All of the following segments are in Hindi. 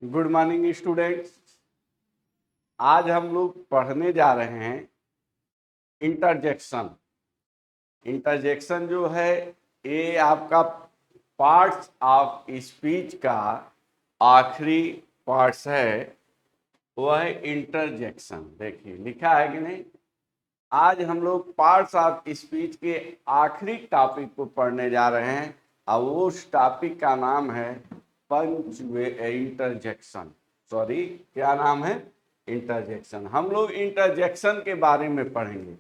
Good morning students. आज हम लोग पढ़ने जा रहे हैं इंटरजेक्शन। इंटरजेक्शन जो है ये आपका पार्ट्स ऑफ स्पीच का आखिरी पार्ट्स है, वह है इंटरजेक्शन। देखिए लिखा है कि नहीं। आज हम लोग पार्ट्स ऑफ स्पीच के आखिरी टॉपिक को पढ़ने जा रहे हैं और उस टॉपिक का नाम है इंटरजेक्शन। सॉरी, क्या नाम है? इंटरजेक्शन। हम लोग इंटरजेक्शन के बारे में पढ़ेंगे।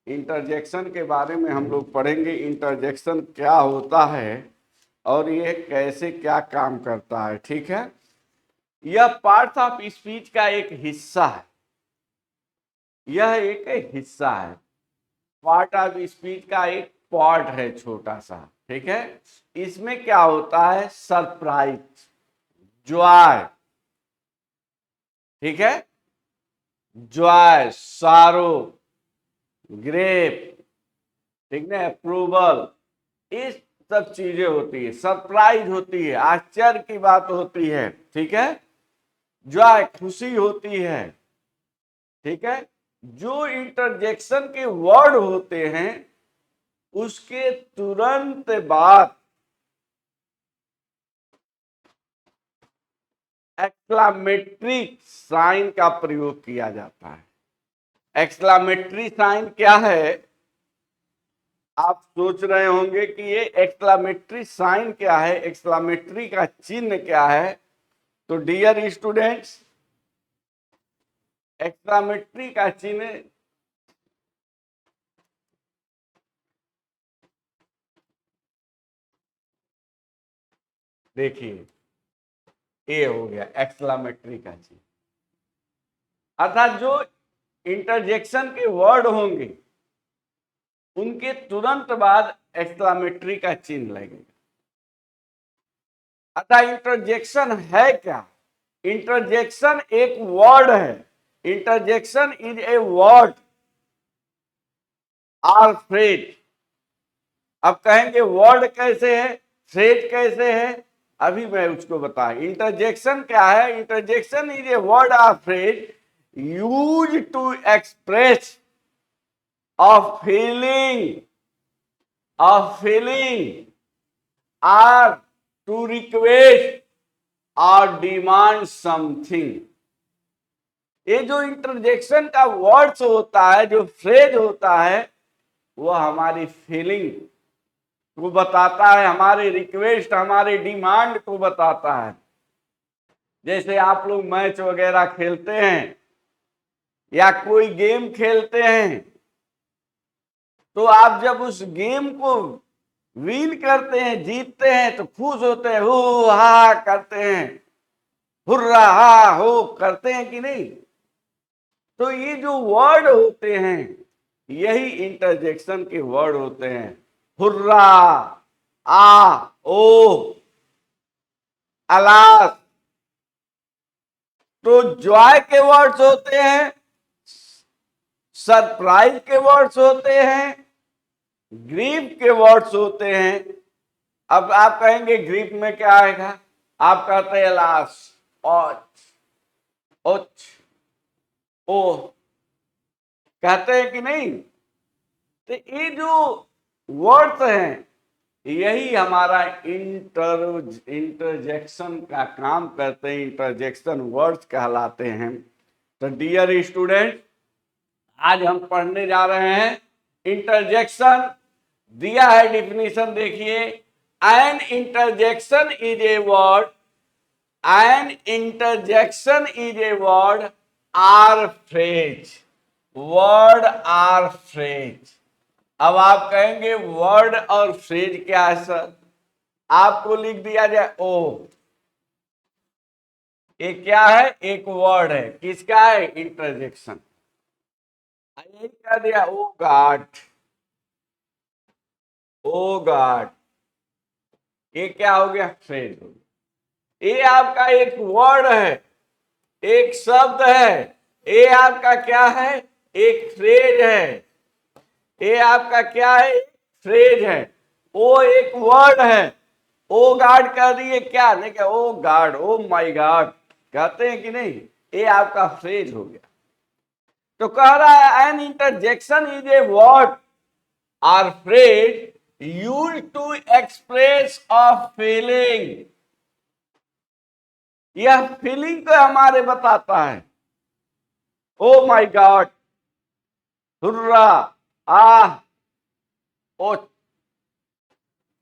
इंटरजेक्शन के बारे में हम लोग पढ़ेंगे, इंटरजेक्शन क्या होता है और ये कैसे क्या काम करता है। ठीक है, यह पार्ट ऑफ स्पीच का एक हिस्सा है। यह एक हिस्सा है, पार्ट ऑफ स्पीच का एक पार्ट है, छोटा सा। ठीक है, इसमें क्या होता है? Surprise, Joy. ठीक है, जॉय, सारो, ग्रेप, ठीक है, अप्रूवल, इस सब चीजें होती है। सरप्राइज होती है, आश्चर्य की बात होती है। ठीक है, जॉय, खुशी होती है। ठीक है, जो इंटरजेक्शन के वर्ड होते हैं उसके तुरंत बाद एक्सक्लामेटरी साइन का प्रयोग किया जाता है। एक्सक्लामेटरी साइन क्या है? आप सोच रहे होंगे कि ये एक्सक्लामेटरी साइन क्या है, एक्सक्लामेटरी का चिन्ह क्या है। तो डियर स्टूडेंट्स, एक्सक्लामेटरी का चिन्ह देखिए, ए हो गया एक्सक्लामेटरी का चिन्ह। अर्थात जो इंटरजेक्शन के वर्ड होंगे उनके तुरंत बाद एक्सक्लामेटरी का चिन्ह लगेगा। अतः इंटरजेक्शन है क्या? इंटरजेक्शन एक वर्ड है। इंटरजेक्शन इज ए वर्ड और फ्रेज। अब कहेंगे वर्ड कैसे है, फ्रेज कैसे है, अभी मैं उसको बता। इंटरजेक्शन क्या है? इंटरजेक्शन इज ए वर्ड और phrase use to express a feeling or to request or demand something। ये जो इंटरजेक्शन का वर्ड्स होता है, जो फ्रेज होता है, वो हमारी फीलिंग को बताता है, हमारे रिक्वेस्ट, हमारे डिमांड को बताता है। जैसे आप लोग मैच वगैरह खेलते हैं या कोई गेम खेलते हैं, तो आप जब उस गेम को विन करते हैं, जीतते हैं, तो खुश होते हैं, हो हा करते हैं, हुर्रा हा हो करते हैं कि नहीं? तो ये जो वर्ड होते हैं यही इंटरजेक्शन के वर्ड होते हैं। हुर्रा, आ, ओ, अलास। तो जॉय के वर्ड्स होते हैं, सरप्राइज के वर्ड्स होते हैं, ग्रीफ के वर्ड्स होते हैं। अब आप कहेंगे ग्रीफ में क्या आएगा? आप कहते हैं लास, औच, उच, ओ, कहते हैं कि नहीं? तो ये जो वर्ड्स हैं यही हमारा इंटरजेक्शन का काम करते हैं, इंटरजेक्शन वर्ड्स कहलाते हैं। तो डियर स्टूडेंट, आज हम पढ़ने जा रहे हैं इंटरजेक्शन। दिया है डिफिनीशन, देखिए। An interjection is a word, an interjection is a word or phrase, word or phrase. अब आप कहेंगे वर्ड और फ्रेज क्या है सर? आपको लिख दिया जाए ओ, ये क्या है? एक वर्ड है, किसका है? इंटरजेक्शन। यही कह दिया ओ गॉड, ओ गॉड, ये क्या हो गया? फ्रेज हो गया। ये आपका एक वर्ड है, एक शब्द है। ये आपका क्या है? एक फ्रेज है। ये आपका क्या है? फ्रेज है। ओ एक वर्ड है। ओ गॉड कह दिए, क्या नहीं? क्या ओ गॉड, ओ माय गॉड कहते हैं कि नहीं, ये आपका फ्रेज हो गया। तो कह रहा है an interjection is a word और phrase used to express a feeling. यह फीलिंग को हमारे बताता है। Oh my God, hurrah, ah, oh,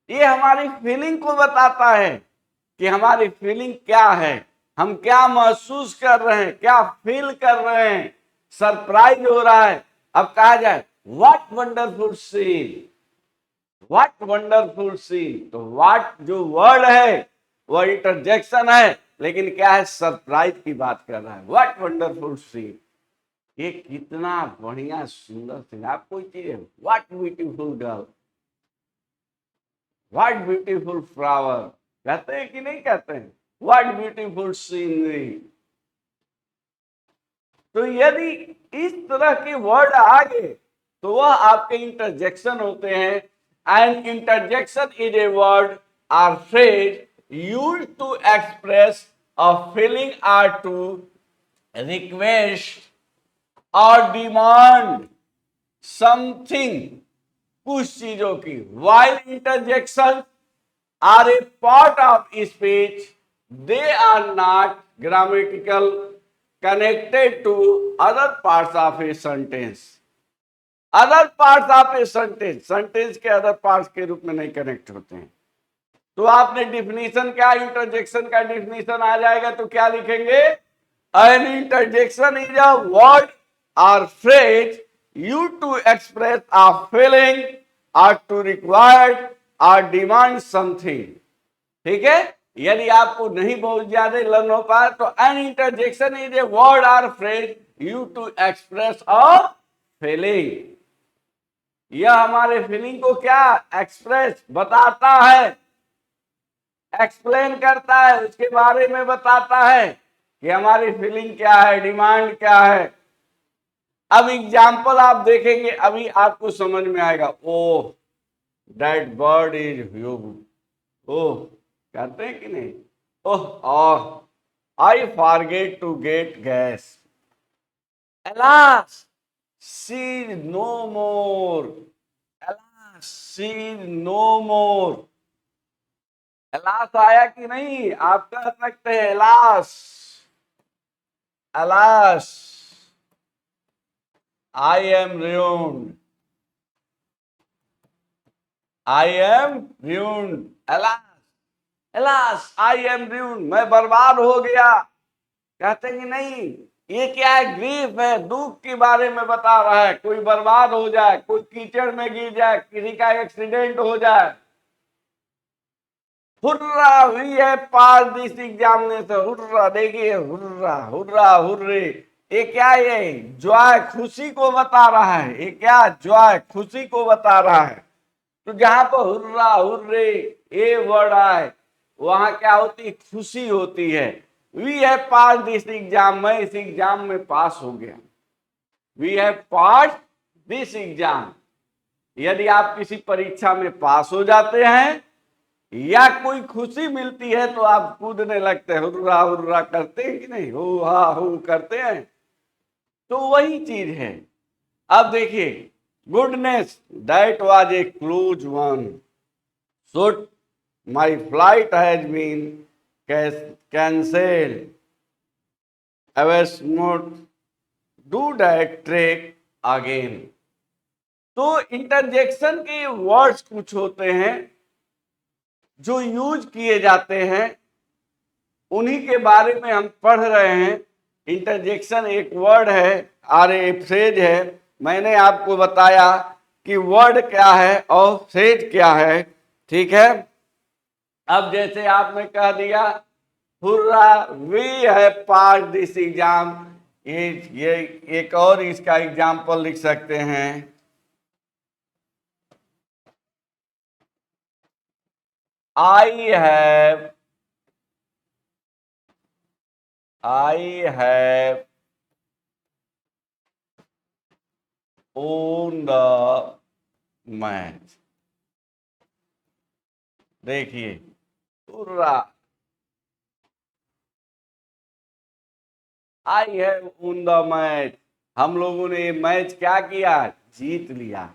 ये हमारी फीलिंग को बताता है कि हमारी फीलिंग क्या है, हम क्या महसूस कर रहे हैं, क्या फील कर रहे हैं, सरप्राइज हो रहा है। अब कहा जाए what wonderful scene, what wonderful scene, तो व्हाट जो वर्ड है वह इंटरजेक्शन है, लेकिन क्या है, सरप्राइज की बात कर रहा है। व्हाट वंडरफुल सीन, ये कितना बढ़िया सुंदर सीन। आप कोई चीज है, what beautiful girl, what beautiful flower, कहते हैं कि नहीं कहते हैं, व्हाट ब्यूटीफुल सीनरी। तो यदि इस तरह के वर्ड आ गए तो वह आपके इंटरजेक्शन होते हैं। And interjection is a word or phrase used to express a feeling or to request और डिमांड समथिंग, कुछ चीजों की। While interjection are a part of speech, they are not grammatical connected to other parts of a sentence. Other parts of a sentence, sentence के अदर पार्ट्स के रूप में नहीं कनेक्ट होते हैं। तो आपने डिफिनीशन क्या, इंटरजेक्शन का डिफिनीशन आ जाएगा तो क्या लिखेंगे, an interjection is a word और phrase used to express a feeling or to required or demand something. ठीक है, यदि आपको नहीं बहुत ज्यादा लर्न हो पाए तो an interjection is a word और phrase used to express a feeling. यह हमारे फीलिंग को क्या एक्सप्रेस बताता है, एक्सप्लेन करता है, उसके बारे में बताता है कि हमारी फीलिंग क्या है, डिमांड क्या है। अब एग्जाम्पल आप देखेंगे, अभी आपको समझ में आएगा। Oh that bird is huge, oh, कहते हैं कि नहीं, oh I forget to get gas, alas she is no more, alas she is no more। Alas आया कि नहीं, आप कह सकते हैं alas, alas I am ruined, I am ruined, alas, alas I am ruined, मैं बर्बाद हो गया। कहते हैं कि नहीं, ये क्या है, ग्रीफ है, दुख के बारे में बता रहा है। कोई बर्बाद हो जाए, कोई कीचड़ में गिर जाए, किसी का एक्सीडेंट हो जाए, हुर्रा हुई है पास दिस एग्जामिनेशन, हुर्रा, देखिए हुर्रा, हुर्रा, हुर्रे, ये क्या, ये जॉय, खुशी को बता रहा है। ये क्या, जॉय, खुशी को बता रहा है। तो जहां पर हुर्रा, हुर्रे ये वर्ड आए, वहां क्या होती है, खुशी होती है। We have pass this exam, मैं इस एग्जाम में पास हो गया। We have pass this exam. यदि आप किसी परीक्षा में पास हो जाते हैं या कोई खुशी मिलती है तो आप कूदने लगते हैं, हुर्रा हुर्रा करते हैं कि नहीं, हो हा हो करते हैं। तो वही चीज है। अब देखिए, goodness that was a close one, so my flight has been cancelled, I will not do that trek again. तो इंटरजेक्शन के वर्ड्स कुछ होते हैं जो यूज किए जाते हैं, उन्हीं के बारे में हम पढ़ रहे हैं। इंटरजेक्शन एक वर्ड है और एक फ्रेज है। मैंने आपको बताया कि वर्ड क्या है और फ्रेज क्या है। ठीक है, अब जैसे आपने कह दिया hurrah we have pass this exam, ये एक और इसका एग्जाम्पल लिख सकते हैं, I have, I have won the match. देखिए hurrah, I have won the match, हम लोगों ने ये मैच क्या किया, जीत लिया।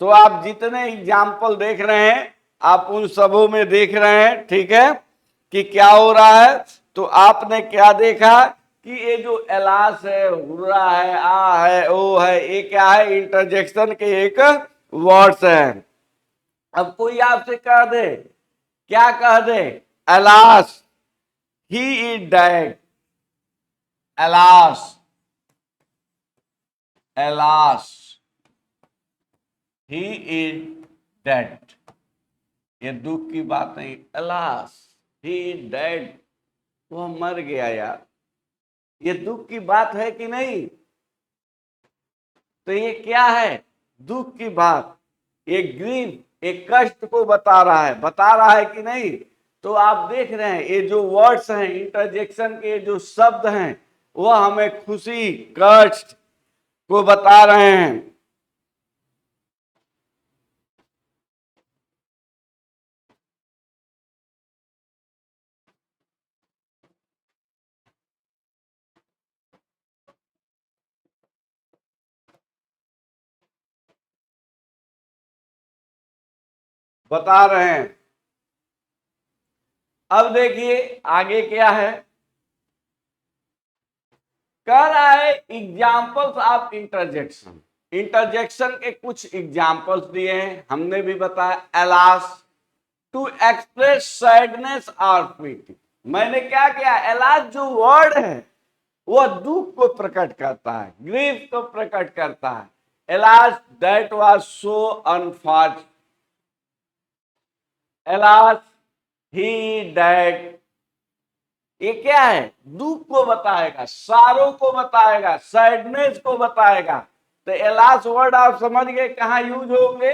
तो आप जितने एग्जाम्पल देख रहे हैं आप उन सबों में देख रहे हैं, ठीक है, कि क्या हो रहा है। तो आपने क्या देखा कि ये जो एलास है, हुर्रा है, आ है, ओ है, ये क्या है, इंटरजेक्शन के एक वर्ड्स है। अब कोई आपसे कह दे, क्या कह दे, alas he is dead, alas, alas he is dead, ये दुख की बात नहीं, एलास ही इज डेड, वह मर गया यार, ये दुख की बात है कि नहीं। तो ये क्या है, दुख की बात, ये ग्रीफ एक कष्ट को बता रहा है कि नहीं। तो आप देख रहे हैं ये जो वर्ड्स हैं, इंटरजेक्शन के जो शब्द हैं, वह हमें खुशी, कष्ट को बता रहे हैं। बता रहे हैं। अब देखिए आगे क्या है, कह रहा है एग्जाम्पल्स ऑफ इंटरजेक्शन, इंटरजेक्शन के कुछ एग्जाम्पल्स दिए हैं, हमने भी बताया, एलास टू एक्सप्रेस सैडनेस और पीटी, मैंने क्या किया, एलास जो वर्ड है वह दुख को प्रकट करता है, ग्रीफ को प्रकट करता है। Alas that was so unfortunate, alas he dad, ये क्या है, दुख को बताएगा, सारों को बताएगा, सैडनेस को बताएगा। तो एलास वर्ड आप समझ गए कहां यूज होंगे,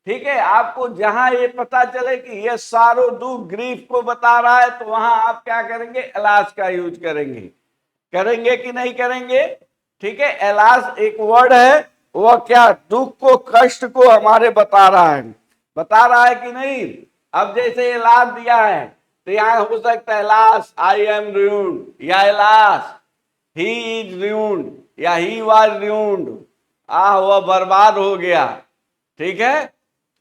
ठीक है। आपको जहां ये पता चले कि ये सारों दुख ग्रीफ को बता रहा है, तो वहां आप क्या करेंगे, एलास का यूज करेंगे, करेंगे कि नहीं करेंगे, ठीक है। एलास एक वर्ड है, वह क्या, दुख को, कष्ट को हमारे बता रहा है कि नहीं। अब जैसे एलास दिया है तो यहां हो सकता है एलास आई एम ruined, या एलास ही इज ruined, या ही वाज ruined, वह बर्बाद हो गया, ठीक है।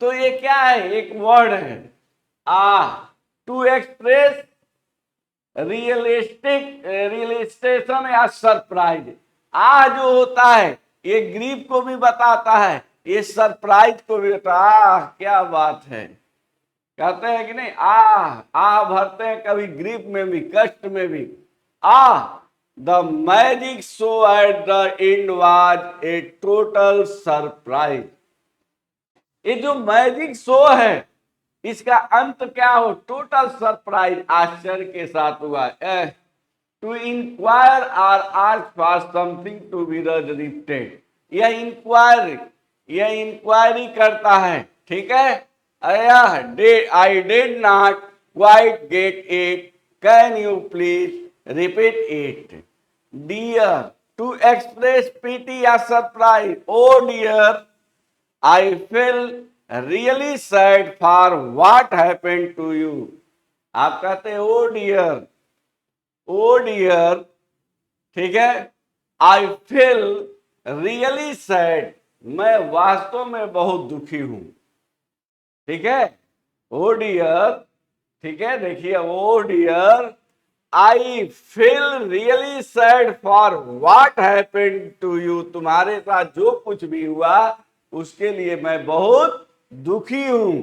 तो ये क्या है, एक वर्ड है, टू एक्सप्रेस रियलिस्टेशन या सरप्राइज, जो होता है ये ग्रीफ को भी बताता है, ये सरप्राइज को भी बताता, क्या बात है, कहते हैं कि नहीं, भरते हैं कभी ग्रीफ में भी, कष्ट में भी। The magic show at the end was a total surprise, ये जो मैजिक शो है इसका अंत क्या हो, टोटल सरप्राइज, आश्चर्य के साथ हुआ। To inquire or ask for something to be repeated, यह इंक्वायरी करता है, ठीक है। I did not quite get it, can you please repeat it, dear, to express pity या surprise, oh dear I feel really sad for what happened to you, आप कहते हैं ओ डियर, ठीक है, आई फील रियली सैड, मैं वास्तव में बहुत दुखी हूं, ठीक है, ओ डियर, ठीक है। देखिए oh dear, I feel really sad for what happened to you, तुम्हारे साथ जो कुछ भी हुआ उसके लिए मैं बहुत दुखी हूं।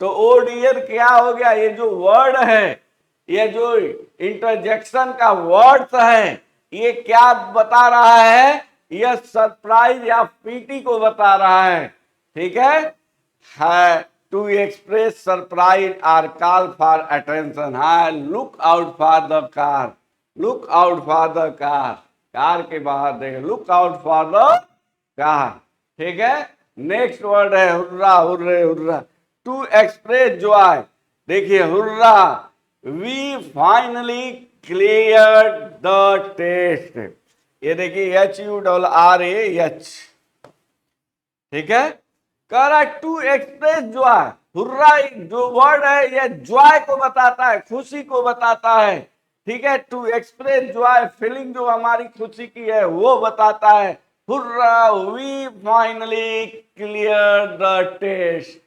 तो ओ डियर क्या हो गया, ये जो वर्ड है, ये जो इंटरजेक्शन का वर्ड है, ये क्या बता रहा है, यह सरप्राइज या पीटी को बता रहा है, ठीक है। To express surprise or call for attention, look out for the car, look out for the car, car के बाहर देखे, look out for the car, ठीक है। नेक्स्ट वर्ड है hurrah, hurray, hurrah, to express joy, देखिए hurrah, we finally clear the test, ये देखिए HURRA, ठीक है। कह रहा है टू एक्सप्रेस जॉय, हुर्रा जो वर्ड है यह जॉय को बताता है, खुशी को बताता है, ठीक है। टू एक्सप्रेस जॉय, फीलिंग जो हमारी खुशी की है वो बताता है। Hurrah we finally clear the test,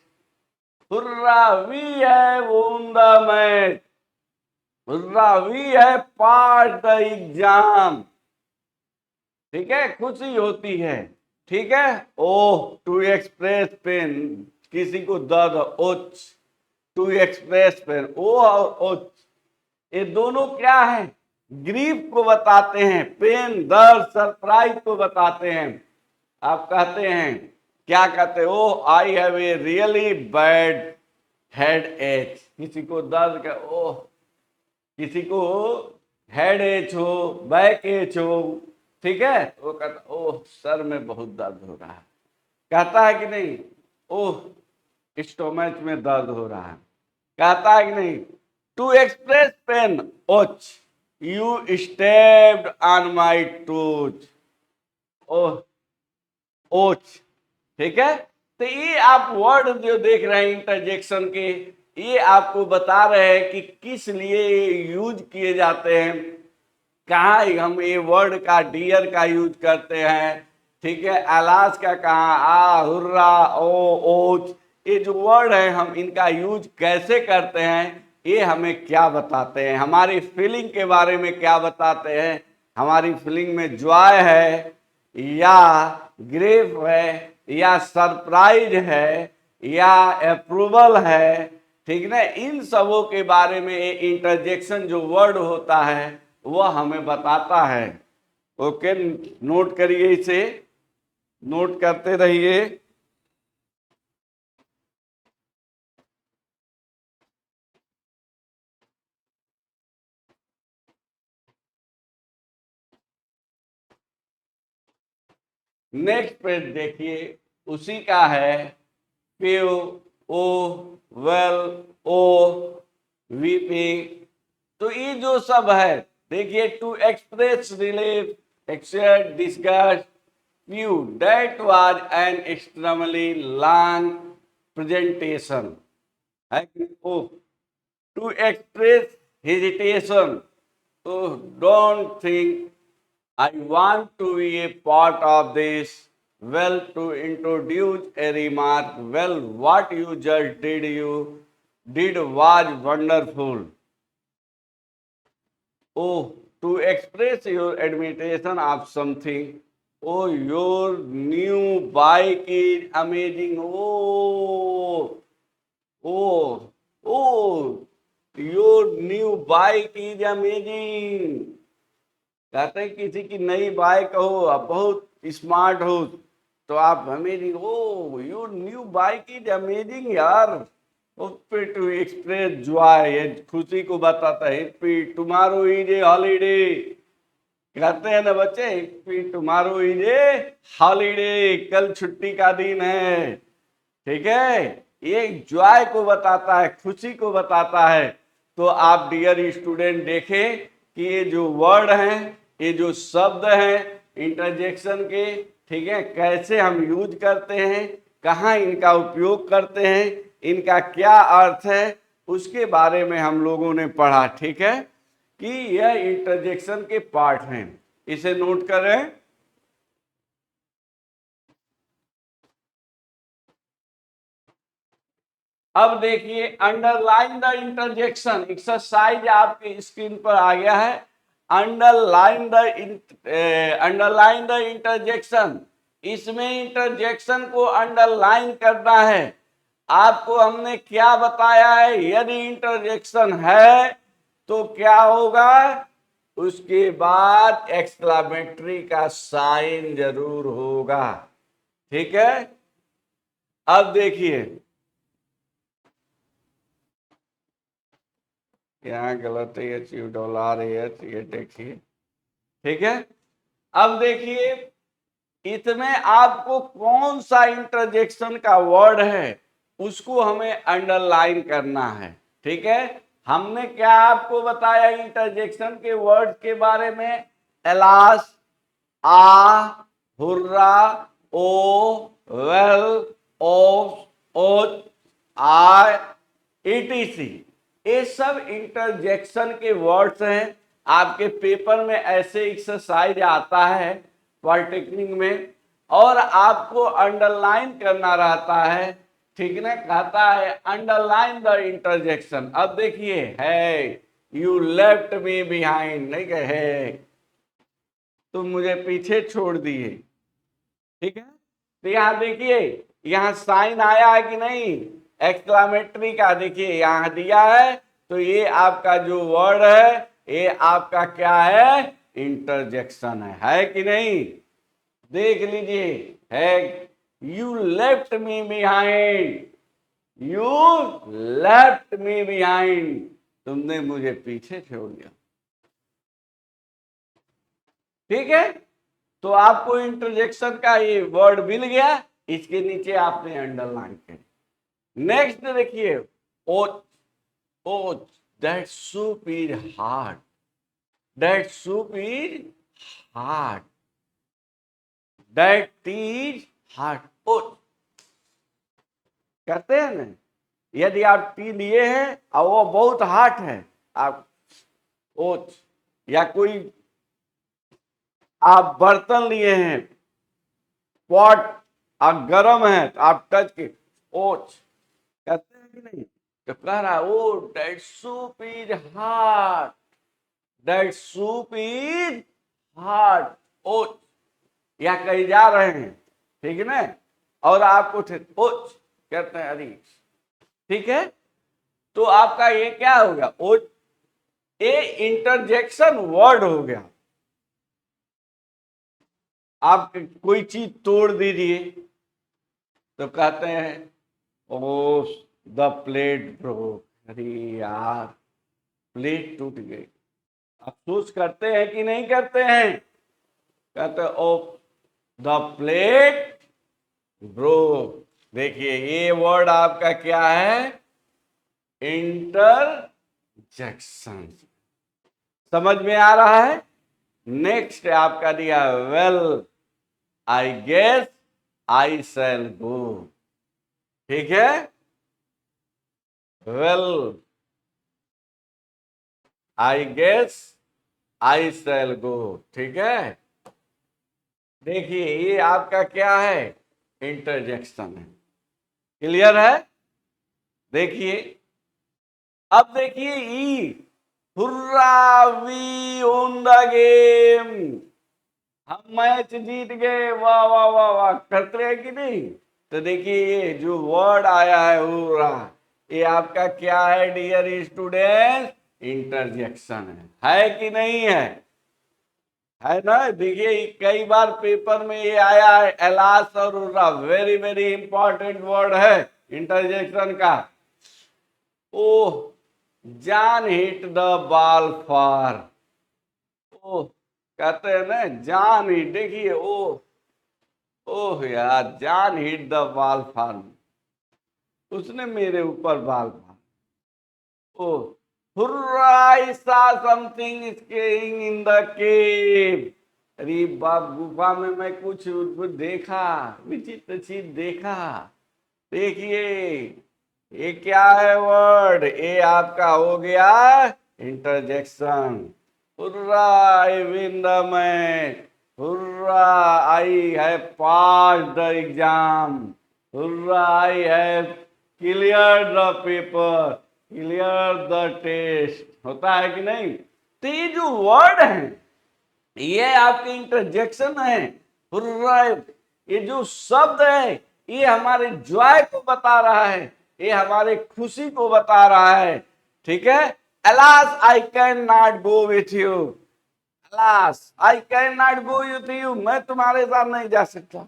hurrah we have won the match, hurrah we have pass the exam. ठीक है, खुशी होती है। ठीक है। ओह टू एक्सप्रेस पेन, किसी को दर्द, ओच टू एक्सप्रेस पेन, ओ और ओच ये दोनों क्या है, ग्रीफ को बताते हैं। पेन दर्द, सरप्राइज को बताते हैं। आप कहते हैं, क्या कहते हैं, oh I have a really bad headache, किसी को दर्द का, ओह किसी को हेड एच हो, बैक एच हो, ठीक है, वो कहता ओह सर में बहुत दर्द हो रहा है, कहता है कि नहीं, ओह स्टोमच में दर्द हो रहा है, कहता है कि नहीं। To express pain, ouch you stepped on my toe, oh ouch. ठीक है। तो ये आप वर्ड जो देख रहे हैं इंटरजेक्शन के, ये आपको बता रहे हैं कि किस लिए यूज किए जाते हैं, कहाँ हम ये वर्ड का डियर का यूज करते हैं। ठीक है। अलास का कहाँ, आ हुर्रा ओ ओच, ये जो वर्ड है हम इनका यूज कैसे करते हैं, ये हमें क्या बताते हैं, हमारी फीलिंग के बारे में क्या बताते हैं। हमारी फीलिंग में जॉय है या ग्रेफ है या सरप्राइज है या अप्रूवल है, ठीक ना, इन सबों के बारे में ये इंटरजेक्शन जो वर्ड होता है वह हमें बताता है। ओके, नोट करिए, इसे नोट करते रहिए। नेक्स्ट पेज देखिए, उसी का है। Phew, oh, well, oh, weeping, तो ये जो सब है देखिए, to express relief, except disgust, phew that was an extremely long presentation है। ओ टू एक्सप्रेस हेजिटेशन, तो don't think I want to be a part of this. Well, to introduce a remark, well, what you just did was wonderful. Oh, to express your admiration of something. Oh, your new bike is amazing. Oh, your new bike is amazing. कहते हैं किसी की नई बाइक हो, आप बहुत स्मार्ट हो, तो आप amazing, oh your new bike is amazing यार। टू एक्सप्रेस जॉय, ये खुशी को बताता है। टुमारो इज ए हॉलीडे, कहते हैं ना बच्चे, टुमारो इज ए हॉलीडे, कल छुट्टी का दिन है। ठीक है, ये जॉय को बताता है, खुशी को बताता है। तो आप डियर स्टूडेंट देखें कि ये जो वर्ड हैं, ये जो शब्द हैं इंटरजेक्शन के, ठीक है, कैसे हम यूज करते हैं, कहाँ इनका उपयोग करते हैं, इनका क्या अर्थ है, उसके बारे में हम लोगों ने पढ़ा। ठीक है, कि यह इंटरजेक्शन के पार्ट हैं, इसे नोट करें। अब देखिए, अंडरलाइन द इंटरजेक्शन, एक्सरसाइज आपके स्क्रीन पर आ गया है। अंडरलाइन द इंटरजेक्शन, इसमें इंटरजेक्शन को अंडरलाइन करना है। आपको हमने क्या बताया है, यदि इंटरजेक्शन है तो क्या होगा, उसके बाद एक्सक्लामेटरी का साइन जरूर होगा। ठीक है। अब देखिए, यहाँ गलत है, ये देखिए। ठीक है। अब देखिए, इसमें आपको कौन सा इंटरजेक्शन का वर्ड है उसको हमें अंडरलाइन करना है। ठीक है, हमने क्या आपको बताया इंटरजेक्शन के वर्ड के बारे में, alas, ah, hurrah, oh, well, oof, ouch, aye, ETC, ये सब इंटरजेक्शन के वर्ड्स हैं आपके पेपर में ऐसे एक्सरसाइज आता है पॉलिटेक्निक में, और आपको अंडरलाइन करना रहता है, ठीक ना, कहता है अंडरलाइन द इंटरजेक्शन। अब देखिए है यू लेफ्ट मी बिहाइंड, नहीं कहे तुम मुझे पीछे छोड़ दिए, ठीक है। तो यहां देखिए यहां साइन आया है कि नहीं, एक्सक्लामेटरी का, देखिए यहां दिया है। तो ये आपका जो वर्ड है ये आपका क्या है, इंटरजेक्शन है कि नहीं, देख लीजिए है you left me behind, you left me behind, तुमने मुझे पीछे छोड़ दिया, ठीक है। तो आपको इंटरजेक्शन का ये वर्ड मिल गया, इसके नीचे आपने अंडरलाइन कर। नेक्स्ट देखिए ouch, ouch, that soup is hard, that soup is hard, that is hard, ouch कहते हैं ना, यदि आप टी लिए हैं और वो बहुत हार्ड है, आप ओच, या कोई आप बर्तन लिए हैं, पॉट आप गर्म है तो आप टच के ओच कहते हैं कि नहीं, तो कह रहा है oh that soup is hard, that soup is hard, ouch, या कहीं जा रहे हैं, ठीक है ना, और आपको ओच कहते हैं, अरे ठीक है। तो आपका ये क्या हो गया, ओच, ये इंटरजेक्शन वर्ड हो गया। आप कोई चीज तोड़ दीजिए तो कहते हैं ओ द प्लेट ब्रोक, अरे यार प्लेट टूट गई, अफसोस करते हैं कि नहीं करते हैं, कहते हैं ओ द प्लेट ब्रोक। देखिए ये वर्ड आपका क्या है, इंटरजेक्शन, समझ में आ रहा है। नेक्स्ट आपका दिया वेल आई गेस आई शैल गो, ठीक है, वेल आई गेस आई शैल गो, ठीक है। देखिए ये आपका क्या है, इंटरजेक्शन है, क्लियर है। देखिए अब देखिए ई, hurrah we won the game, हम मैच जीत गए, वाह वाह वाह वाह करते हैं कि नहीं। तो देखिए ये जो वर्ड आया है हुर्रा, ये आपका क्या है डियर स्टूडेंट, इंटरजेक्शन है कि नहीं है ना। देखिए कई बार पेपर में ये आया है एलास और hurrah, very very important word है इंटरजेक्शन का। Oh John hit the ball four, oh कहते हैं ना जॉन हिट, देखिए ओह, ओह यार John hit the ball four, उसने मेरे ऊपर बॉल मारा, oh hurrah I saw something scary in the cave, अरे बाप गुफा में मैं कुछ देखा, विचित्र चीज देखा। देखिए ये क्या है वर्ड, ये आपका हो गया interjection. Hurrah I win the match, hurrah I have pass the exam, hurrah I have clear the paper, clear the test, होता है कि नहीं। तो ये जो वर्ड है ये आपके इंटरजेक्शन है, हुर्रा, ये जो शब्द है ये हमारे जॉय को बता रहा है, ये हमारे खुशी को बता रहा है, ठीक है। Alas I can not go with you, alas I can not go with you, मैं तुम्हारे साथ नहीं जा सकता।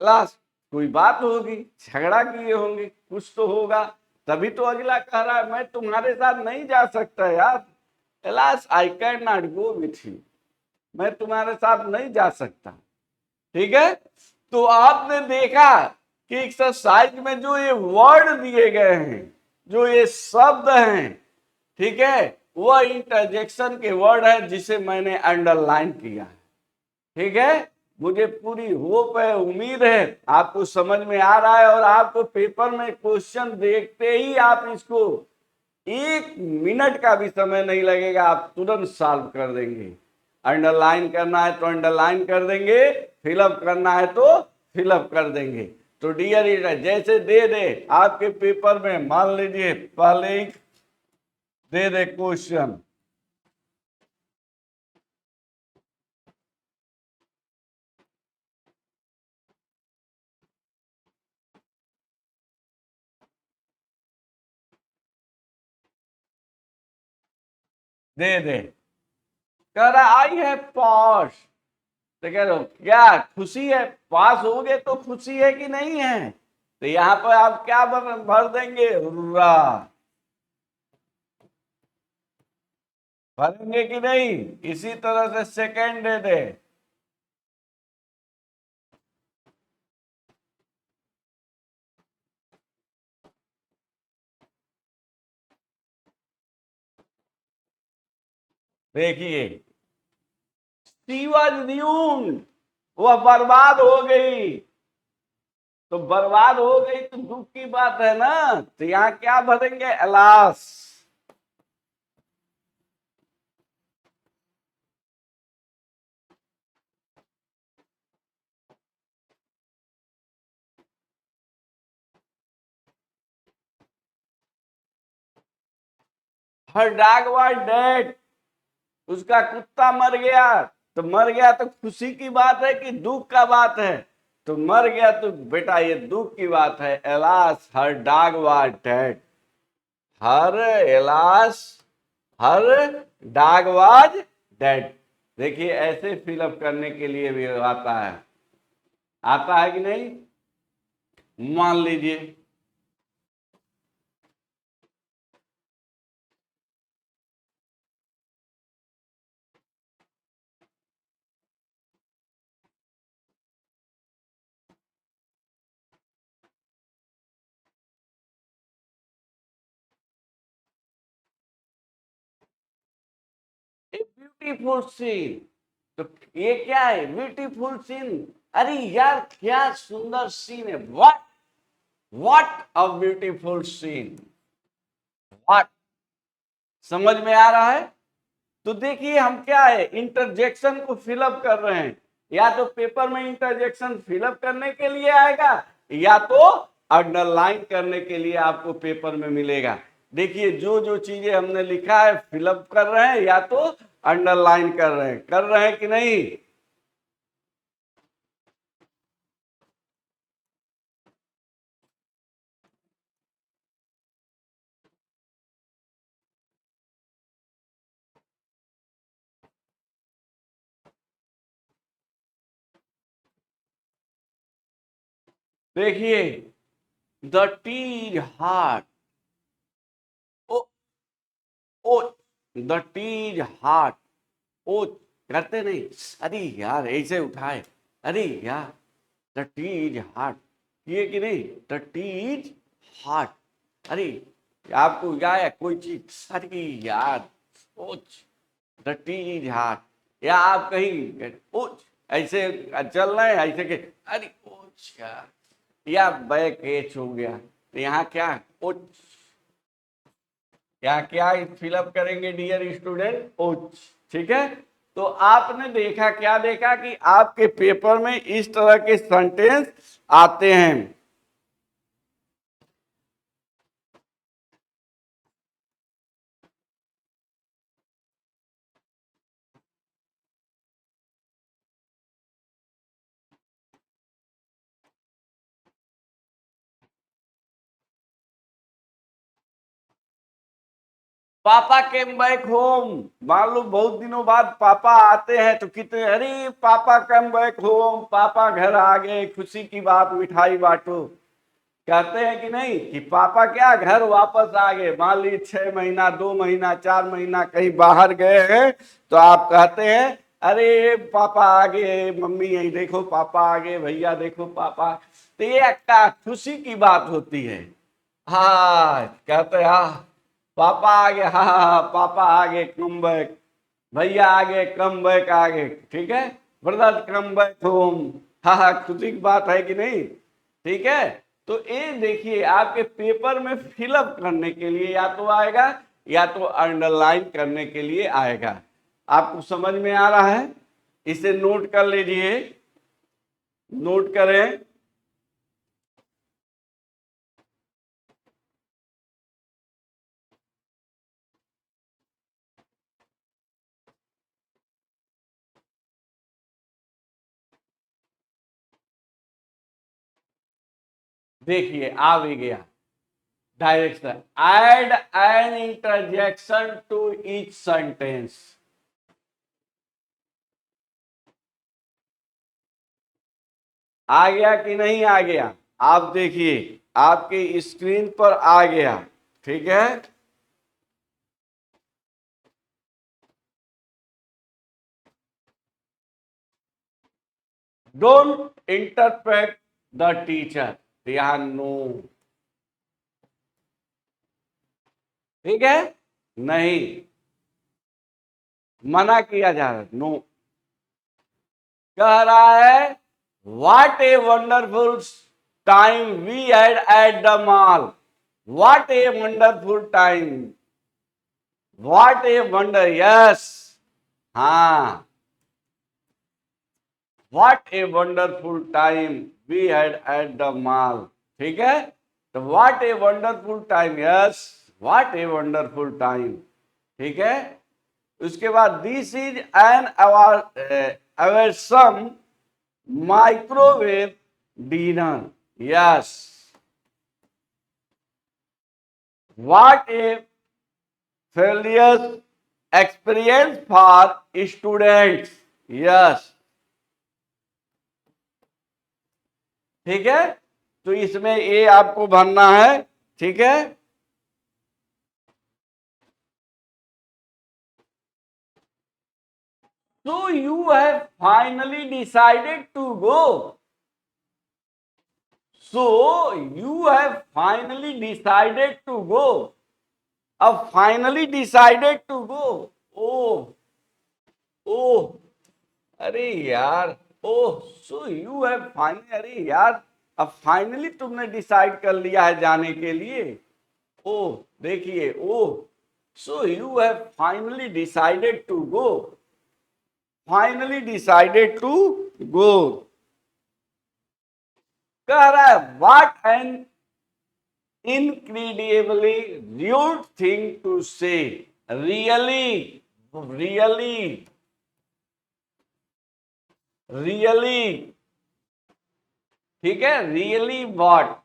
अलास कोई बात होगी, झगड़ा किए होंगे, कुछ तो होगा, तभी तो अगला कह रहा है मैं तुम्हारे साथ नहीं जा सकता यार, alas I can not go with you, मैं तुम्हारे साथ नहीं जा सकता, ठीक है। तो आपने देखा कि एक्सरसाइज में जो ये वर्ड दिए गए हैं, जो ये शब्द हैं, ठीक है, वह इंटरजेक्शन के वर्ड है जिसे मैंने अंडरलाइन किया है, ठीक है। मुझे पूरी होप है, उम्मीद है आपको समझ में आ रहा है, और आपको पेपर में क्वेश्चन देखते ही आप इसको 1 मिनट का भी समय नहीं लगेगा, आप तुरंत सॉल्व कर देंगे। अंडरलाइन करना है तो अंडरलाइन कर देंगे, फिलअप करना है तो फिलअप कर देंगे। तो डियर रीडर, जैसे दे दे आपके पेपर में, मान लीजिए पहले ही दे दे क्वेश्चन, दे दे कह रहा आई है पास, तो कह रहे हो क्या खुशी है, पास हो गए तो खुशी है कि नहीं है? तो यहां पर आप क्या भर देंगे, हुर्रा, भरेंगे कि नहीं? इसी तरह से सेकेंड दे दे, देखिए शी वॉज ड्यून्ड, वह बर्बाद हो गई, तो बर्बाद हो गई तो दुख की बात है ना, तो यहां क्या भरेंगे, alas. Her dog was dead, उसका कुत्ता मर गया, तो मर गया तो खुशी की बात है कि दुख का बात है? तो मर गया तो बेटा ये दुख की बात है। Alas her dog was dead, her alas her dog was dead. देखिए ऐसे फिलअप करने के लिए भी आता है, आता है कि नहीं? मान लीजिए ए ब्यूटीफुल सीन, तो ये क्या है, ब्यूटीफुल सीन? अरे यार क्या सुंदर सीन है, what a beautiful scene, what, समझ में आ रहा है? तो देखिए हम क्या है, इंटरजेक्शन को फिलअप कर रहे हैं, या तो पेपर में इंटरजेक्शन फिलअप करने के लिए आएगा, या तो अंडरलाइन करने के लिए आपको पेपर में मिलेगा। देखिए जो जो चीजें हमने लिखा है फिलअप कर रहे हैं या तो अंडरलाइन कर रहे हैं कि नहीं? देखिए the tea is hot, oh oh the tea is hot, oh करते नहीं, अरे यार ऐसे उठाए, अरे यार द टी इज हार्ट, किए कि नहीं, द टी इज हार्ट। अरे आपको याद है कोई चीज, अरे यार ouch the tea is heart, या आप कहीं ओच ऐसे चल रहे हैं ऐसे के, अरे ओच यार, या बैक एच हो गया, तो यहाँ क्या ओच, क्या क्या फिलअप करेंगे डियर स्टूडेंट, ओच। ठीक है, तो आपने देखा, क्या देखा कि आपके पेपर में इस तरह के सेंटेंस आते हैं। पापा केम बैक होम, मान लो बहुत दिनों बाद पापा आते हैं तो कितने, अरे पापा कम बैक होम, पापा घर आ गए, खुशी की बात, मिठाई बांटो, कहते हैं कि नहीं कि पापा क्या घर वापस आ गए। मान ली 6 महीना 2 महीना 4 महीना कहीं बाहर गए हैं, तो आप कहते हैं अरे पापा आ गए, मम्मी यही देखो पापा आ गए, भैया देखो पापा, तो ये क्या खुशी की बात होती है। हाँ कहते हैं हाँ पापा आ गए, हाँ हाँ हाँ, पापा आ गए कम बैक, भैया आ गए कम बैक आ गए, ठीक है, ब्रदर कम बैक होम, हाँ हाँ खुशी की बात है कि नहीं? ठीक है, तो ये देखिए आपके पेपर में फिलअप करने के लिए या तो आएगा या तो अंडरलाइन करने के लिए आएगा। आपको समझ में आ रहा है? इसे नोट कर लीजिए, नोट करें। देखिए आ भी गया direction, add an interjection to each sentence. आ गया कि नहीं आ गया? आप देखिए आपके स्क्रीन पर आ गया, ठीक है। डोंट इंटरप्रेट द टीचर, ध्यान नो, ठीक है, नहीं मना किया जा रहा है, नो। कह रहा है what a wonderful time we had at the mall, what a wonderful time, what a wonder, yes, हाँ, what a wonderful time we had at the mall, ठीक है। तो what a wonderful time, yes, what a wonderful time, ठीक है। उसके बाद this is an awesome microwave dinner, yes, what a fabulous experience for students, yes, ठीक है। तो इसमें ये आपको भरना है, ठीक है। So you have finally decided to go. So you have finally decided to go. अब finally decided to go. Oh, oh, अरे यार, ओह, सो यू हैव फाइनली, अरे यार, अब फाइनली तुमने डिसाइड कर लिया है जाने के लिए। ओह देखिए, oh, so you have finally decided to go, finally decided to go. कह रहा है what an incredibly rude thing to say, really, really, really, ठीक है, रियली व्हाट,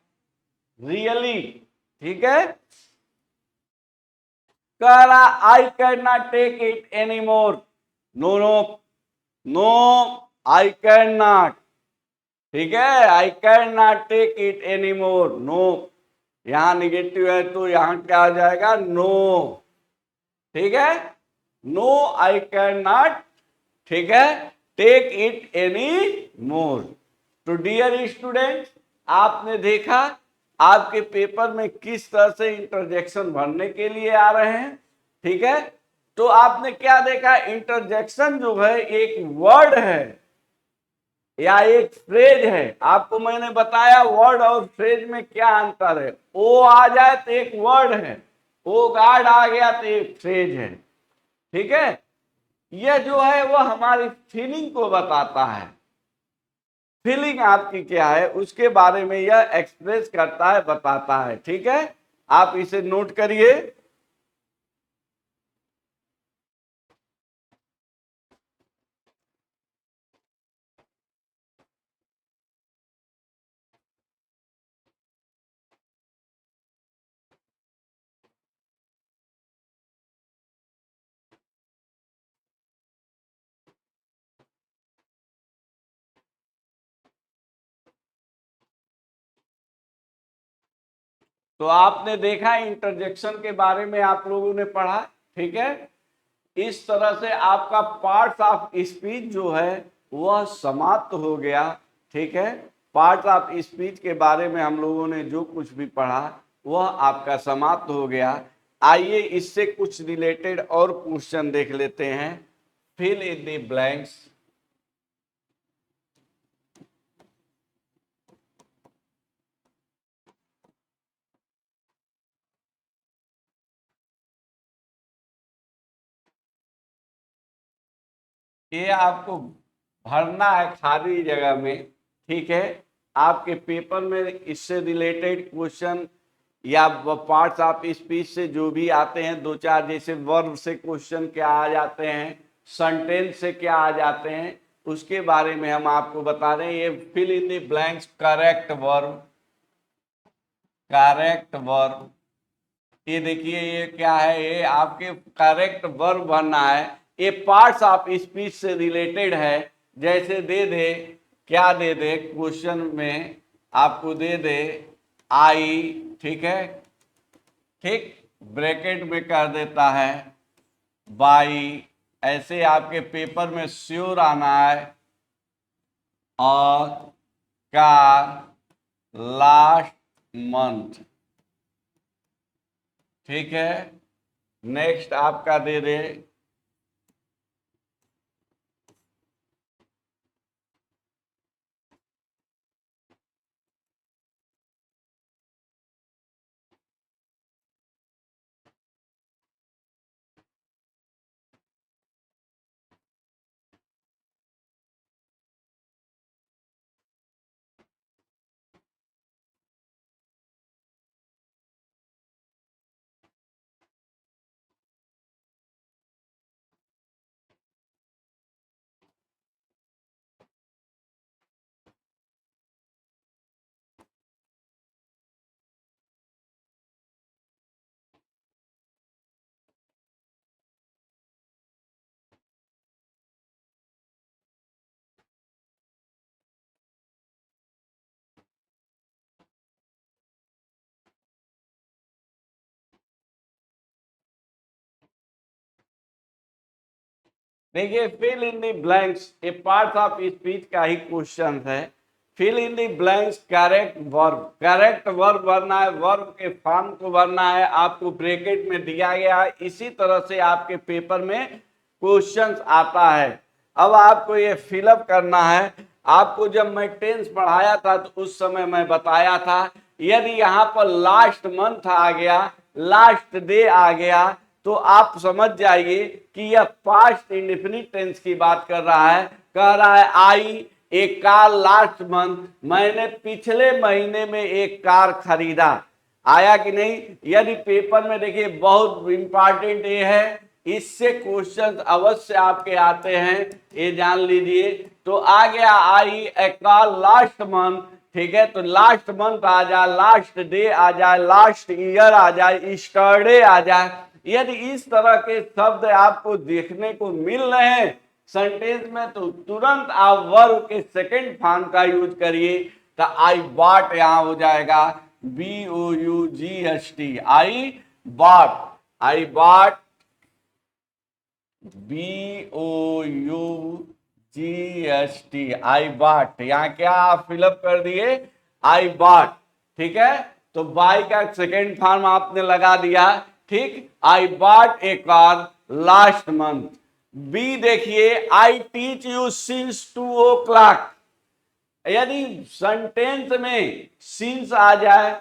रियली, ठीक है। कह रहा I can not take it any more, no no, no, I can not, ठीक है, I can not take it any more, no, यहां निगेटिव है तो यहां क्या आ जाएगा, नो, ठीक है, नो आई कैन नॉट, ठीक है, टेक इट एनी मोर। तो डियर स्टूडेंट, आपने देखा आपके पेपर में किस तरह से इंटरजेक्शन भरने के लिए आ रहे हैं, ठीक है। तो आपने क्या देखा, इंटरजेक्शन जो है एक वर्ड है या एक फ्रेज है। आपको मैंने बताया वर्ड और फ्रेज में क्या अंतर है। ओ आ जाए तो एक वर्ड है, ओ गार्ड आ गया तो एक फ्रेज है, ठीक है। यह जो है वो हमारी फीलिंग को बताता है, फीलिंग आपकी क्या है उसके बारे में यह एक्सप्रेस करता है, बताता है, ठीक है। आप इसे नोट करिए। तो आपने देखा इंटरजेक्शन के बारे में आप लोगों ने पढ़ा, ठीक है। इस तरह से आपका पार्ट्स ऑफ स्पीच जो है वह समाप्त हो गया, ठीक है। पार्ट्स ऑफ स्पीच के बारे में हम लोगों ने जो कुछ भी पढ़ा वह आपका समाप्त हो गया। आइए इससे कुछ रिलेटेड और क्वेश्चन देख लेते हैं। Fill in the blanks. ये आपको भरना है खाली जगह में, ठीक है। आपके पेपर में इससे रिलेटेड क्वेश्चन या पार्ट्स ऑफ स्पीच से जो भी आते हैं, दो चार, जैसे वर्ब से क्वेश्चन क्या आ जाते हैं, सेंटेंस से क्या आ जाते हैं, उसके बारे में हम आपको बता रहे हैं। ये fill in the blanks correct verb, correct verb, ये देखिए ये क्या है, ये आपके करेक्ट वर्ब भरना है। ये पार्ट्स ऑफ स्पीच से रिलेटेड है। जैसे दे दे, क्या दे दे क्वेश्चन में, आपको दे दे आई, ठीक है, ठीक, ब्रैकेट में कर देता है बाई, ऐसे आपके पेपर में श्योर आना है, और कार लास्ट मंथ, ठीक है। नेक्स्ट आपका दे दे देखिए fill in the blanks, a part of speech का ही क्वेश्चन है। Fill in the blanks correct verb, correct verb भरना है, वर्ब के फॉर्म को भरना है, आपको ब्रैकेट में दिया गया है। इसी तरह से आपके पेपर में क्वेश्चंस आता है। अब आपको ये फिलअप करना है। आपको जब मैं टेंस पढ़ाया था तो उस समय मैं बताया था, यदि यहाँ पर लास्ट मंथ आ गया, लास्ट डे आ गया, तो आप समझ जाइए कि यह पास्ट इंडेफिनिट टेंस की बात कर रहा है। कह रहा है आई एक कार लास्ट मंथ, मैंने पिछले महीने में एक कार खरीदा। आया कि नहीं? यदि पेपर में देखिए बहुत इंपॉर्टेंट ये है, इससे क्वेश्चन अवश्य आपके आते हैं, ये जान लीजिए। तो आ गया आई ए कार लास्ट मंथ, ठीक है। तो लास्ट मंथ आ जाए, लास्ट डे आ जाए, लास्ट ईयर आ जाए, ईस्टरडे आ जाए, यदि इस तरह के शब्द आपको देखने को मिल रहे हैं सेंटेंस में, तो तुरंत आप वर्ब के सेकंड फॉर्म का यूज करिए। तो आई बॉट यहां हो जाएगा BOUGHT, I bought, I bought BOUGHT, I bought. यहां क्या आप फिलअप कर दिए, आई बॉट, ठीक है। तो बाई का सेकेंड फॉर्म आपने लगा दिया, ठीक। I bought a car last month. B देखिए, I teach you since 2 o'clock। यदि सेंटेंस में सिंस आ जाए,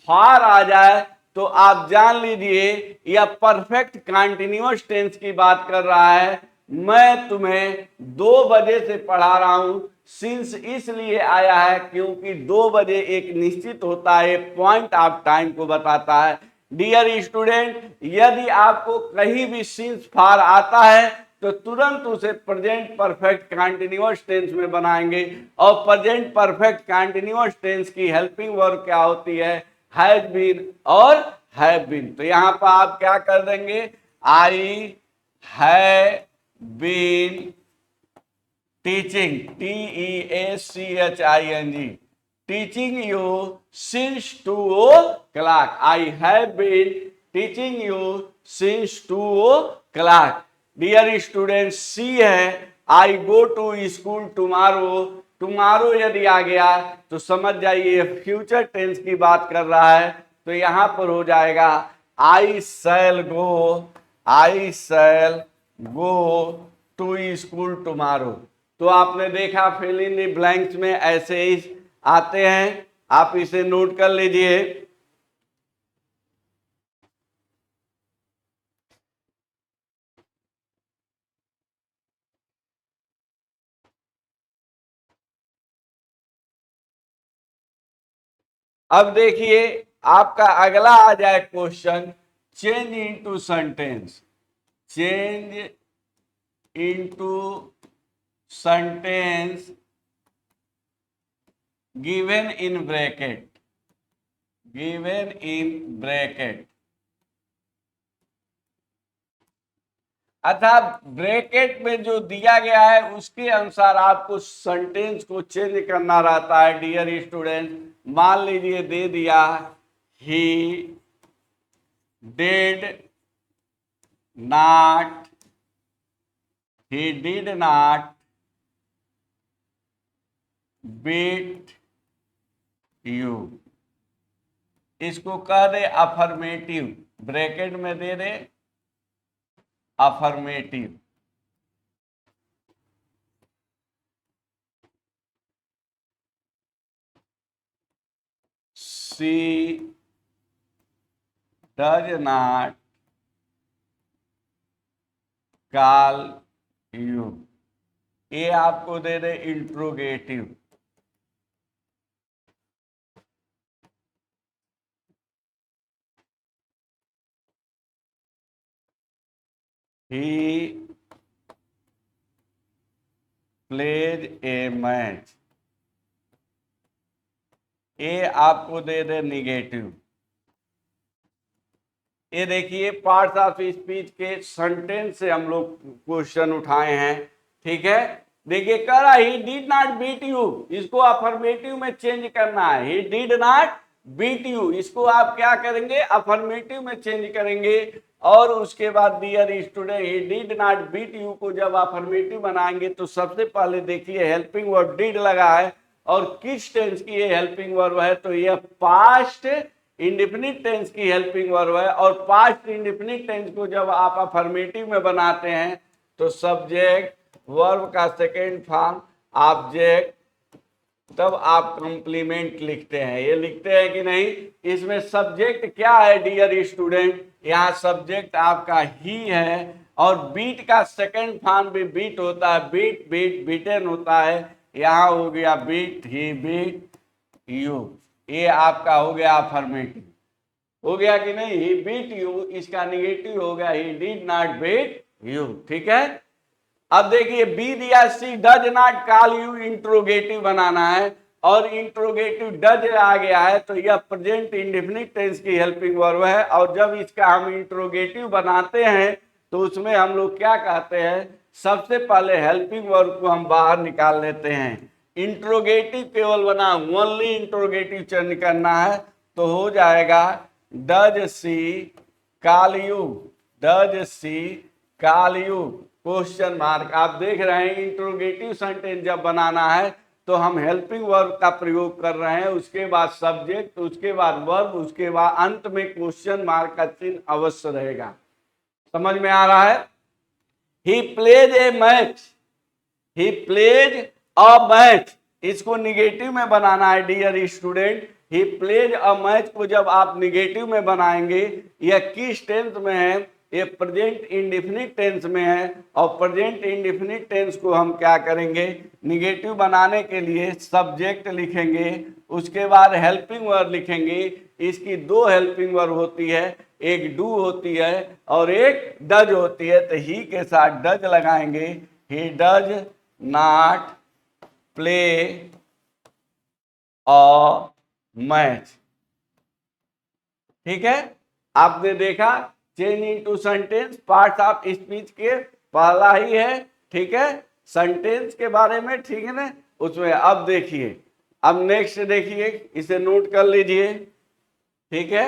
फार आ जाए, तो आप जान लीजिए यह परफेक्ट कंटिन्यूअस टेंस की बात कर रहा है। मैं तुम्हें 2 बजे से पढ़ा रहा हूं। सिंस इसलिए आया है क्योंकि 2 बजे एक निश्चित होता है, पॉइंट ऑफ टाइम को बताता है। डियर स्टूडेंट, यदि आपको कहीं भी सिंस फार आता है तो तुरंत उसे प्रेजेंट परफेक्ट कंटिन्यूअस टेंस में बनाएंगे। और प्रेजेंट परफेक्ट कंटिन्यूअस टेंस की हेल्पिंग वर्ब क्या होती है, हैज बीन और हैव बीन। तो यहां पर आप क्या कर देंगे, I have been teaching, TEACHING, teaching you since 2 o'clock. I have been teaching you since 2 o'clock. Dear students, C है, I go to school tomorrow। Tomorrow यदि आ गया तो समझ जाइए फ्यूचर टेंस की बात कर रहा है। तो यहां पर हो जाएगा आई शैल गो, आई शैल गो टू स्कूल टुमारो। तो आपने देखा फिल इन द ब्लैंक्स में ऐसे ही आते हैं, आप इसे नोट कर लीजिए। अब देखिए आपका अगला आ जाए question, change into sentence. Change into sentence given in bracket. Given in bracket अर्थात ब्रैकेट में जो दिया गया है उसके अनुसार आपको सेंटेंस को चेंज करना रहता है। डियर स्टूडेंट, मान लीजिए दे दिया he did not, he did not beat you. इसको कह दे अफर्मेटिव, ब्रैकेट में दे दे affirmative. She does not call you. ये आपको दे दे interrogative. He plays a match. ये आपको दे दे निगेटिव। ये देखिए पार्ट्स ऑफ स्पीच के सेंटेंस से हम लोग क्वेश्चन उठाए हैं। ठीक है, देखिए कह रहा he did not beat you, इसको अफर्मेटिव में चेंज करना है। He did not beat you, इसको आप क्या करेंगे, अफर्मेटिव में चेंज करेंगे। और उसके बाद dear student, he did not beat you को जब अफर्मेटिव बनाएंगे तो सबसे पहले देखिए हेल्पिंग वर्ब डिड लगा है और किस टेंस की ये हेल्पिंग वर्ब है, तो यह पास्ट इंडेफिनिट टेंस की हेल्पिंग वर्ब है। और पास्ट इंडेफिनिट टेंस को जब आप अफर्मेटिव में बनाते हैं तो सब्जेक्ट वर्ब का सेकेंड फॉर्म ऑब्जेक्ट, तब आप कॉम्प्लीमेंट लिखते हैं। ये लिखते हैं कि नहीं? इसमें सब्जेक्ट क्या है डियर स्टूडेंट, यहाँ सब्जेक्ट आपका ही है और बीट का सेकंड फॉर्म भी बीट होता है। बीट बीट बीटन होता है। यहाँ हो गया बीट ही बीट यू, ये आपका हो गया अफर्मेटिव। हो गया कि नहीं? ही बीट यू, इसका निगेटिव हो गया he did not beat you. ठीक है, अब देखिए बी दिया she does not call you, interrogative बनाना है और इंट्रोगेटिव डज आ गया है तो यह प्रेजेंट इंडेफिनिट टेंस की हेल्पिंग वर्ब है। और जब इसका हम इंट्रोगेटिव बनाते हैं तो उसमें हम लोग क्या कहते हैं, सबसे पहले हेल्पिंग वर्ब को हम बाहर निकाल लेते हैं। इंट्रोगेटिव केवल बना ओनली इंट्रोगेटिव चेंज करना है तो हो जाएगा does she call you, does she call you question mark. आप देख रहे हैं इंट्रोगेटिव सेंटेंस जब बनाना है तो हम हेल्पिंग वर्ब का प्रयोग कर रहे हैं, उसके बाद सब्जेक्ट, उसके बाद वर्ब, उसके बाद अंत में क्वेश्चन मार्क का चिन्ह अवश्य रहेगा। समझ में आ रहा है? He plays a match, he plays a match, इसको निगेटिव में बनाना है dear student. He plays a match को जब आप निगेटिव में बनाएंगे, यह किस टेंस में है, ये प्रेजेंट इंडेफिनिट टेंस में है। और प्रेजेंट इंडेफिनिट टेंस को हम क्या करेंगे, निगेटिव बनाने के लिए सब्जेक्ट लिखेंगे, उसके बाद हेल्पिंग वर्ब लिखेंगे। इसकी दो हेल्पिंग वर्ब होती है, एक डू होती है और एक डज होती है। तो ही के साथ डज लगाएंगे, he does not play a match. ठीक है, आपने देखा change into sentence parts of speech के पहला ही है। ठीक है, सेंटेंस के बारे में, ठीक है ना, उसमें। अब देखिए, अब नेक्स्ट देखिए, इसे नोट कर लीजिए। ठीक है,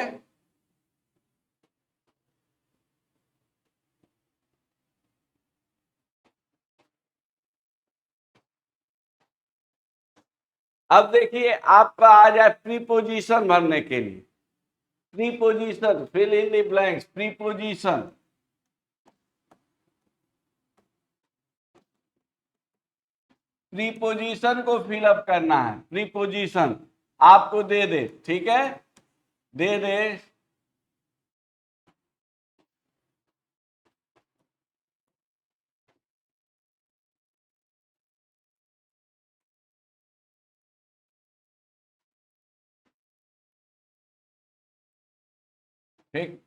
अब देखिए आपका आ जाए प्रीपोजिशन भरने के लिए। Preposition, fill in the blanks. Preposition, preposition को फिलअप करना है। प्रीपोजिशन आपको दे दे, ठीक है, दे दे ठीक।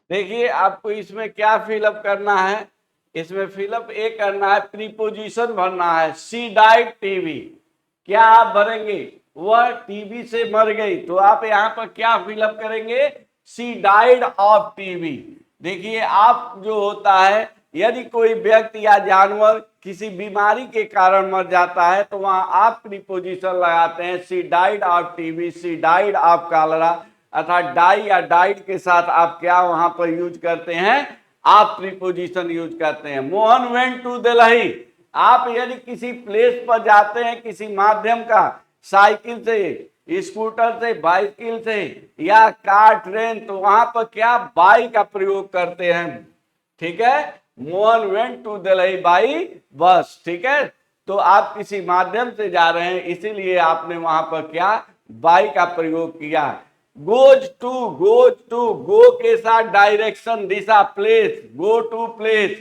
देखिए आपको इसमें क्या फिलअप करना है, इसमें फिलअप ए करना है, प्रीपोजिशन भरना है। सी डाइड टीवी, क्या आप भरेंगे, वह टीवी से मर गई, तो आप यहाँ पर क्या फिलअप करेंगे, सी डाइड ऑफ टीवी। देखिए आप जो होता है, यदि कोई व्यक्ति या जानवर किसी बीमारी के कारण मर जाता है तो वहां आप प्रीपोजिशन लगाते हैं, she died of TV, she died of cholera, अर्थात डाई या डाइड के साथ आप क्या वहां पर यूज करते हैं, आप प्रीपोजिशन यूज करते हैं। मोहन वेंट टू दिल्ली, आप यदि किसी प्लेस पर जाते हैं किसी माध्यम का, साइकिल से, स्कूटर से, बाइकिल से या कार, ट्रेन, तो वहां पर क्या बाई का प्रयोग करते हैं। ठीक है, Mohan went to Delhi by bus. ठीक है, तो आप किसी माध्यम से जा रहे हैं इसीलिए आपने वहां पर क्या बाई का प्रयोग किया। Goes to, goes to, go के साथ डायरेक्शन, दिशा, place, go to place,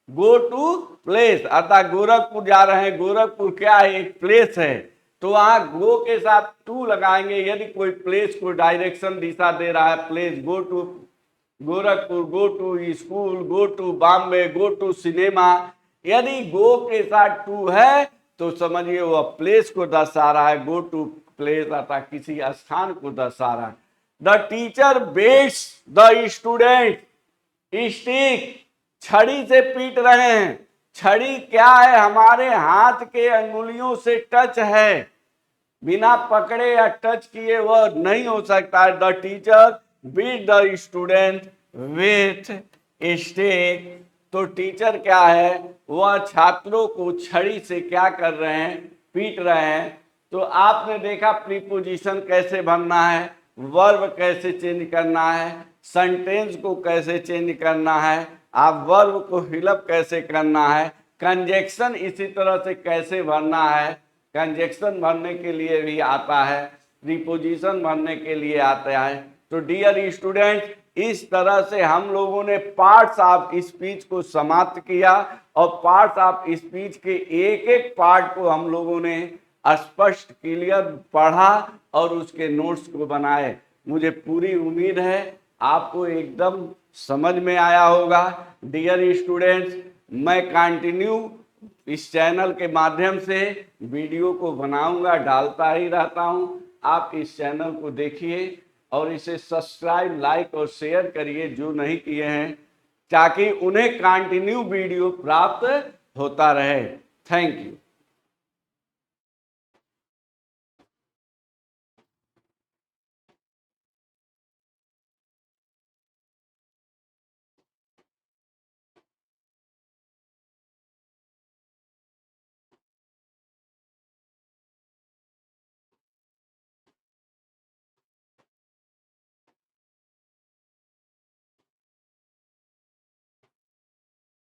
go to place, अर्थात गोरखपुर जा रहे हैं, गोरखपुर क्या है, एक प्लेस है, तो वहां गो के साथ टू लगाएंगे यदि कोई प्लेस को डायरेक्शन, दिशा दे रहा है। Place, go to Gorakhpur, go to school, go to Bombay, go to cinema. यदि गो के साथ टू है तो समझिए वह प्लेस को दर्शा रहा है, गो टू प्लेस अर्थात किसी स्थान को दर्शा रहा है। The teacher beats the student, stick, छड़ी से पीट रहे हैं। छड़ी क्या है, हमारे हाथ के अंगुलियों से टच है, बिना पकड़े या टच किए वह नहीं हो सकता है। The teacher beat the student with stick, तो टीचर क्या है, वह छात्रों को छड़ी से क्या कर रहे हैं, पीट रहे हैं। तो आपने देखा प्रीपोजिशन कैसे बनना है, वर्ब कैसे चेंज करना है, सेंटेंस को कैसे चेंज करना है, आप वर्ब को फिलअप कैसे करना है, कंजक्शन इसी तरह से कैसे भरना है, कंजक्शन भरने के लिए भी आता है, प्रीपोजिशन भरने के लिए आता है। तो डियर स्टूडेंट, इस तरह से हम लोगों ने पार्ट्स ऑफ स्पीच को समाप्त किया और पार्ट्स ऑफ स्पीच के एक एक पार्ट को हम लोगों ने स्पष्ट क्लियर पढ़ा और उसके नोट्स को बनाए। मुझे पूरी उम्मीद है आपको एकदम समझ में आया होगा। डियर स्टूडेंट्स, मैं कंटिन्यू इस चैनल के माध्यम से वीडियो को बनाऊंगा, डालता ही रहता हूं। आप इस चैनल को देखिए और इसे सब्सक्राइब, लाइक और शेयर करिए जो नहीं किए हैं, ताकि उन्हें कंटिन्यू वीडियो प्राप्त होता रहे। Thank you.